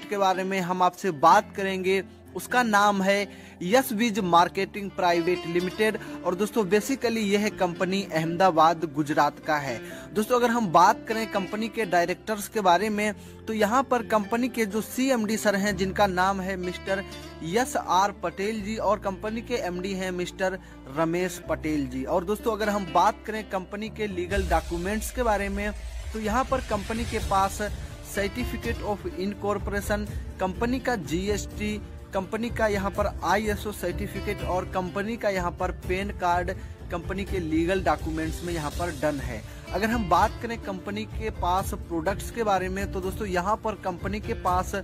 Product के बारे में हम आपसे बात करेंगे। उसका नाम है यशविज मार्केटिंग प्राइवेट लिमिटेड और दोस्तों बेसिकली यह कंपनी अहमदाबाद गुजरात का है। दोस्तों अगर हम बात करें कंपनी के डायरेक्टर्स के बारे में तो यहाँ पर कंपनी के जो CMD सर हैं जिनका नाम है मिस्टर यश आर पटेल जी और कंपनी के MD हैं मिस्टर रमेश पटेल जी। और दोस्तों अगर हम बात करें कंपनी के लीगल डॉक्यूमेंट्स के बारे में तो यहाँ पर कंपनी के पास सर्टिफिकेट ऑफ इनकॉर्पोरेशन, कंपनी का GST, कंपनी का यहाँ पर ISO सर्टिफिकेट और कंपनी का यहाँ पर पैन कार्ड कंपनी के लीगल डॉक्यूमेंट्स में यहाँ पर डन है। अगर हम बात करें कंपनी के पास प्रोडक्ट्स के बारे में तो दोस्तों यहाँ पर कंपनी के पास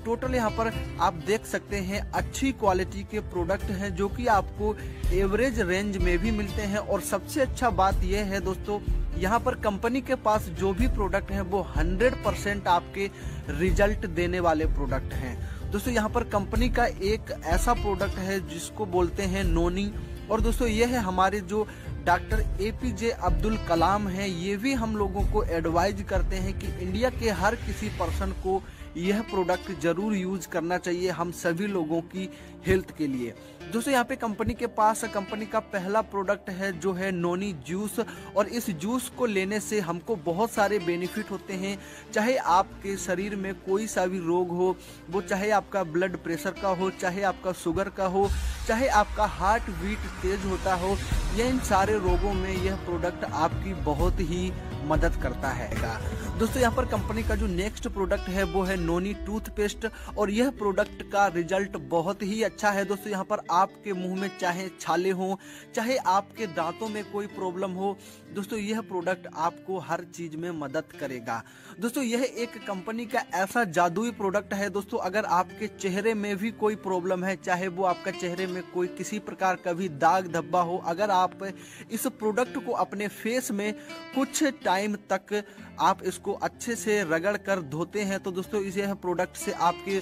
टोटल यहाँ पर आप देख सकते हैं अच्छी क्वालिटी के प्रोडक्ट हैं जो कि आपको एवरेज रेंज में भी मिलते हैं। और सबसे अच्छा बात यह है दोस्तों यहाँ पर कंपनी के पास जो भी प्रोडक्ट हैं वो 100% आपके रिजल्ट देने वाले प्रोडक्ट हैं। दोस्तों यहाँ पर कंपनी का एक ऐसा प्रोडक्ट है जिसको बोलते हैं नोनी और दोस्तों ये है हमारे जो डॉक्टर APJ अब्दुल कलाम हैं, ये भी हम लोगों को एडवाइज करते हैं कि इंडिया के हर किसी पर्सन को यह प्रोडक्ट जरूर यूज करना चाहिए हम सभी लोगों की हेल्थ के लिए। दोस्तों यहाँ पे कंपनी के पास कंपनी का पहला प्रोडक्ट है जो है नोनी जूस और इस जूस को लेने से हमको बहुत सारे बेनिफिट होते हैं। चाहे आपके शरीर में कोई सा भी रोग हो, वो चाहे आपका ब्लड प्रेशर का हो, चाहे आपका शुगर का हो, चाहे आपका हार्ट बीट तेज होता हो, ये इन सारे रोगों में यह प्रोडक्ट आपकी बहुत ही मदद करता है। दोस्तों यहाँ पर कंपनी का जो नेक्स्ट प्रोडक्ट है वो है नोनी टूथपेस्ट और यह प्रोडक्ट का रिजल्ट बहुत ही अच्छा है। दोस्तों यहाँ पर आपके मुंह में चाहे छाले हो, चाहे आपके दांतों में कोई प्रॉब्लम हो, दोस्तों यह प्रोडक्ट आपको हर चीज में मदद करेगा। दोस्तों यह एक कंपनी का ऐसा जादुई प्रोडक्ट है दोस्तों, अगर आपके चेहरे में भी कोई प्रॉब्लम है, चाहे वो आपका चेहरे में कोई किसी प्रकार का भी दाग धब्बा हो, अगर आप इस प्रोडक्ट को अपने फेस में कुछ टाइम तक आप इसको अच्छे से रगड़ कर धोते हैं तो दोस्तों इस यह प्रोडक्ट से आपके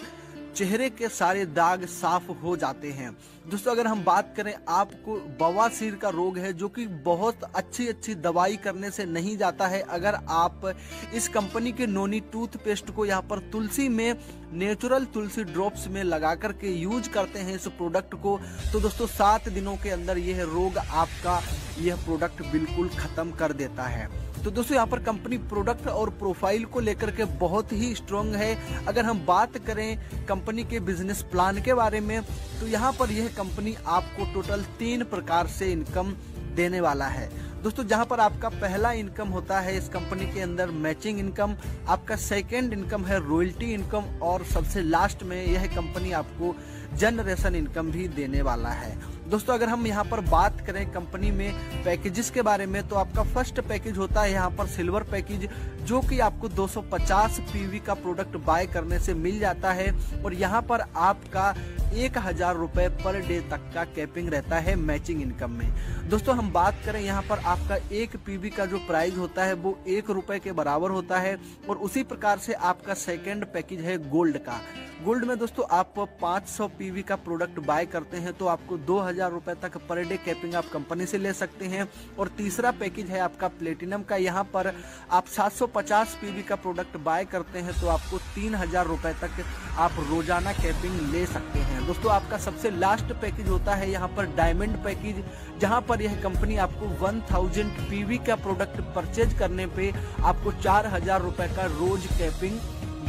चेहरे के सारे दाग साफ हो जाते हैं। दोस्तों अगर हम बात करें आपको बवासीर का रोग है जो कि बहुत अच्छी दवाई करने से नहीं जाता है, अगर आप इस कंपनी के नोनी टूथपेस्ट को यहाँ पर तुलसी में नेचुरल तुलसी ड्रॉप्स में लगा करके यूज करते हैं इस प्रोडक्ट को तो दोस्तों 7 दिनों के अंदर यह रोग आपका यह प्रोडक्ट बिल्कुल खत्म कर देता है। तो दोस्तों यहाँ पर कंपनी प्रोडक्ट और प्रोफाइल को लेकर के बहुत ही स्ट्रॉन्ग है। अगर हम बात करें कंपनी के बिजनेस प्लान के बारे में तो यहाँ पर यह कंपनी आपको टोटल 3 प्रकार से इनकम देने वाला है। दोस्तों जहां पर आपका पहला इनकम होता है इस कंपनी के अंदर मैचिंग इनकम, आपका सेकंड इनकम है रॉयल्टी इनकम और सबसे लास्ट में यह कंपनी आपको जनरेशन इनकम भी देने वाला है। दोस्तों अगर हम यहाँ पर बात करें कंपनी में पैकेजेस के बारे में तो आपका फर्स्ट पैकेज होता है यहाँ पर सिल्वर पैकेज जो कि आपको 250 PV का प्रोडक्ट बाय करने से मिल जाता है और यहाँ पर आपका 1000 रुपए पर डे तक का कैपिंग रहता है मैचिंग इनकम में। दोस्तों हम बात करें यहाँ पर आपका 1 PV का जो प्राइस होता है वो 1 रुपए के बराबर होता है और उसी प्रकार से आपका सेकंड पैकेज है गोल्ड का। गोल्ड में दोस्तों आप 500 PV का प्रोडक्ट बाय करते हैं तो आपको 2000 रुपए तक पर डे कैपिंग आप कंपनी से ले सकते हैं। और तीसरा पैकेज है आपका प्लेटिनम का, यहाँ पर आप 750 PV का प्रोडक्ट बाय करते हैं तो आपको 3000 रुपए तक आप रोजाना कैपिंग ले सकते हैं। दोस्तों आपका सबसे लास्ट पैकेज होता है यहाँ पर डायमंड पैकेज, जहाँ पर यह कंपनी आपको 1000 PV का प्रोडक्ट परचेज करने पे आपको 4000 रुपए का रोज कैपिंग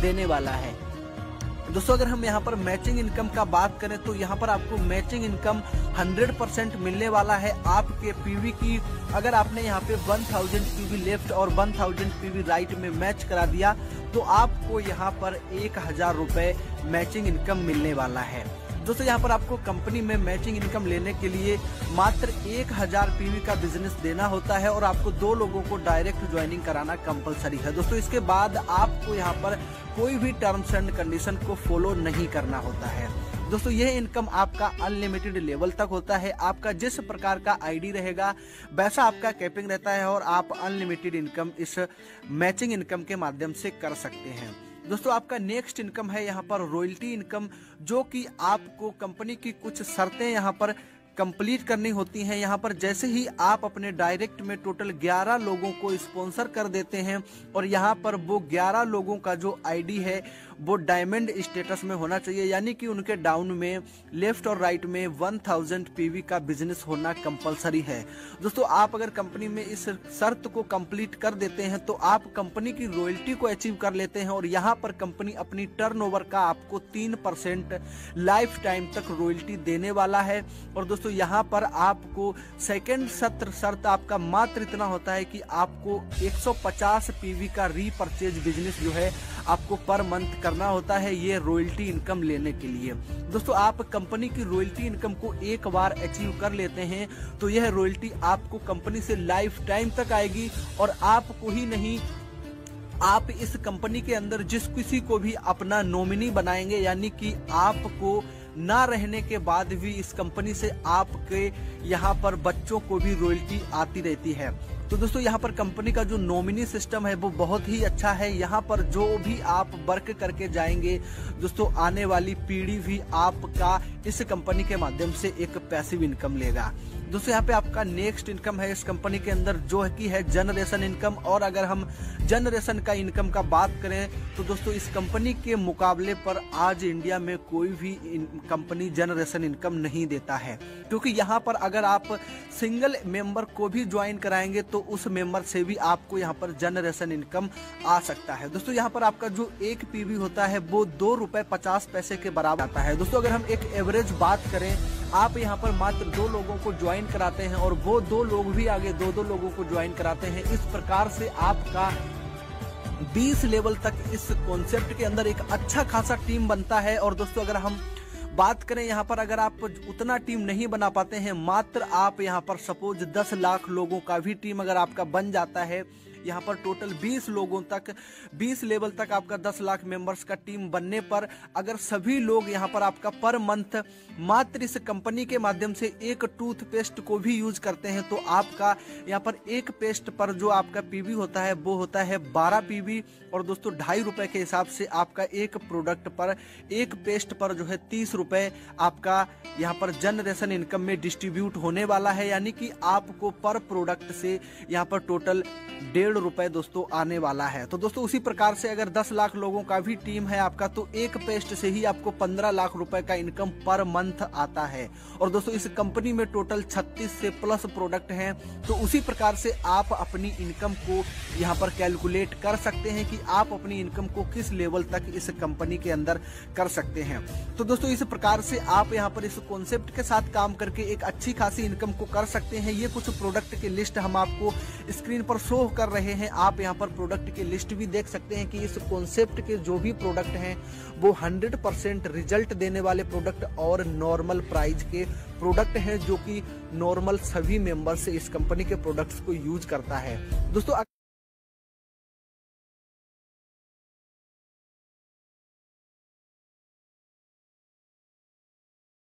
देने वाला है। दोस्तों अगर हम यहाँ पर मैचिंग इनकम का बात करें तो यहाँ पर आपको मैचिंग इनकम 100% मिलने वाला है आपके PV की। अगर आपने यहाँ पे 1000 PV लेफ्ट और 1000 PV राइट में मैच करा दिया तो आपको यहाँ पर 1000 रुपए मैचिंग इनकम मिलने वाला है। दोस्तों यहाँ पर आपको कंपनी में मैचिंग इनकम लेने के लिए मात्र 1000 PV का बिजनेस देना होता है और आपको 2 लोगों को डायरेक्ट ज्वाइनिंग कराना कंपलसरी है। दोस्तों इसके बाद आपको यहाँ पर कोई भी टर्म्स एंड कंडीशन को फॉलो नहीं करना होता है। दोस्तों यह इनकम आपका अनलिमिटेड लेवल तक होता है, आपका जिस प्रकार का ID रहेगा वैसा आपका कैपिंग रहता है और आप अनलिमिटेड इनकम इस मैचिंग इनकम के माध्यम से कर सकते हैं। दोस्तों आपका नेक्स्ट इनकम है यहाँ पर रॉयल्टी इनकम, जो कि आपको कंपनी की कुछ शर्तें यहाँ पर कंप्लीट करनी होती हैं। यहाँ पर जैसे ही आप अपने डायरेक्ट में टोटल 11 लोगों को स्पॉन्सर कर देते हैं और यहाँ पर वो 11 लोगों का जो ID है वो डायमंड स्टेटस में होना चाहिए, यानी कि उनके डाउन में लेफ्ट और राइट में 1000 पीवी का बिजनेस होना कंपलसरी है। दोस्तों आप अगर कंपनी में इस शर्त को कंप्लीट कर देते हैं तो आप कंपनी की रॉयल्टी को अचीव कर लेते हैं, और यहाँ पर कंपनी अपनी टर्नओवर का आपको 3% लाइफ टाइम तक रॉयल्टी देने वाला है। और दोस्तों यहाँ पर आपको सेकेंड शर्त आपका मात्र इतना होता है कि आपको 150 पीवी का रीपरचेज बिजनेस जो है आपको पर मंथ करना होता है, ये रॉयल्टी इनकम लेने के लिए। दोस्तों आप कंपनी की रॉयल्टी इनकम को एक बार अचीव कर लेते हैं तो यह रॉयल्टी आपको कंपनी से लाइफ टाइम तक आएगी, और आपको ही नहीं, आप इस कंपनी के अंदर जिस किसी को भी अपना नॉमिनी बनाएंगे, यानी कि आपको ना रहने के बाद भी इस कंपनी से आपके यहाँ पर बच्चों को भी रॉयल्टी आती रहती है। तो दोस्तों यहाँ पर कंपनी का जो नॉमिनी सिस्टम है वो बहुत ही अच्छा है। यहाँ पर जो भी आप वर्क करके जाएंगे दोस्तों, आने वाली पीढ़ी भी आपका इस कंपनी के माध्यम से एक पैसिव इनकम लेगा। दोस्तों यहाँ पे आपका नेक्स्ट इनकम है इस कंपनी के अंदर जो है कि है जनरेशन इनकम। और अगर हम जनरेशन का इनकम का बात करें तो दोस्तों इस कंपनी के मुकाबले पर आज इंडिया में कोई भी कंपनी जनरेशन इनकम नहीं देता है, क्योंकि यहाँ पर अगर आप सिंगल मेंबर को भी ज्वाइन कराएंगे तो उस मेंबर से भी आपको यहाँ पर जनरेशन इनकम आ सकता है। दोस्तों यहाँ पर आपका जो एक पीवी होता है वो ₹2.50 के बराबर आता है। दोस्तों अगर हम एक एवरेज बात करें, आप यहाँ पर मात्र 2 लोगों को ज्वाइन कराते हैं और वो 2 लोग भी आगे 2 लोगों को ज्वाइन कराते हैं। इस प्रकार से आपका 20 लेवल तक इस कॉन्सेप्ट के अंदर एक अच्छा खासा टीम बनता है। और दोस्तों अगर हम बात करें यहाँ पर, अगर आप उतना टीम नहीं बना पाते हैं, मात्र आप यहाँ पर सपोज 10 लाख लोगों का भी टीम अगर आपका बन जाता है, यहाँ पर टोटल 20 लोगों तक 20 लेवल तक आपका 10 लाख मेंबर्स का टीम बनने पर अगर सभी लोग यहाँ पर आपका पर मंथ मात्र इस कंपनी के माध्यम से एक टूथपेस्ट को भी यूज करते हैं तो आपका यहाँ पर एक पेस्ट पर जो आपका पीवी होता है वो होता है 12 पीवी। और दोस्तों ₹2.50 के हिसाब से आपका एक प्रोडक्ट पर, एक पेस्ट पर जो है 30 रुपए आपका यहाँ पर जनरेशन इनकम में डिस्ट्रीब्यूट होने वाला है, यानी कि आपको पर प्रोडक्ट से यहाँ पर टोटल ₹1.50 दोस्तों आने वाला है। तो दोस्तों उसी प्रकार से अगर 10 लाख लोगों का भी टीम है आपका तो एक पेस्ट से ही आपको 15 लाख रुपए का इनकम पर मंथ आता है। और दोस्तों इस कंपनी में टोटल 36 से प्लस प्रोडक्ट हैं, तो उसी प्रकार से आप अपनी इनकम को यहाँ पर कैलकुलेट कर सकते हैं कि आप अपनी इनकम को किस लेवल तक इस कंपनी के अंदर कर सकते हैं। तो दोस्तों इस प्रकार से आप यहाँ पर इस कॉन्सेप्ट के साथ काम करके एक अच्छी खासी इनकम को कर सकते हैं। ये कुछ प्रोडक्ट की लिस्ट हम आपको स्क्रीन पर शो कर रहे हैं, आप यहाँ पर प्रोडक्ट की लिस्ट भी देख सकते हैं कि इस कॉन्सेप्ट के जो भी प्रोडक्ट हैं वो 100% रिजल्ट देने वाले प्रोडक्ट और नॉर्मल प्राइस के प्रोडक्ट हैं, जो कि नॉर्मल सभी मेंबर से इस कंपनी के प्रोडक्ट्स को यूज करता है। दोस्तों